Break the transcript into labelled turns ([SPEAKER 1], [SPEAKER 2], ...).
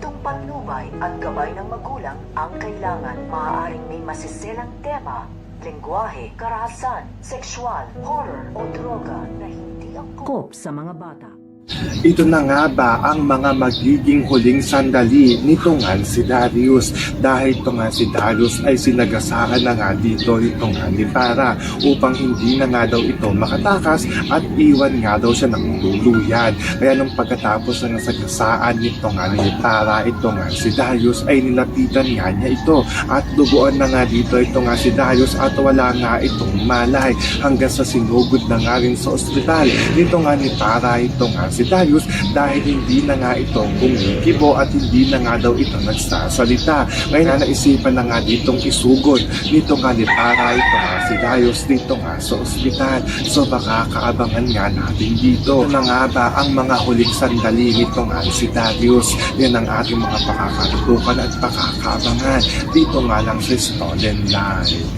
[SPEAKER 1] ditong panlubay at gabay ng magulang ang kailangan. Maaaring may masiselang tema, lengguwahe, karahasan, sexual, horror o droga na hindi angkop sa mga bata.
[SPEAKER 2] Ito na nga ba ang mga magiging huling sandali nito nga si Darius? Dahil ito nga si Darius ay sinagasakan na nga dito ito nga ni Tara upang hindi na nga daw ito makatakas at iwan nga daw siya ng tuluyan. Kaya nung pagkatapos ng sagasaan nito nga ni Tara, ito nga si Darius ay nilapitan nga niya ito at duguan na nga dito ito nga si Darius at wala nga itong malay hanggang sa sinugod na nga rin sa ospital. Dito nga ni Tara ito nga si Darius dahil hindi na nga ito kumikibo at hindi na nga daw ito nagsasalita. Ngayon naisipan na nga ditong isugod nito nga ni Tara ito nga si Darius dito nga sa ospital. So baka kaabangan nga natin dito. Ano nga ba ang mga huling sandali nito nga si Darius? Yan ang ating mga pakakatutukan at pakakaabangan dito nga lang sa Stolen Live.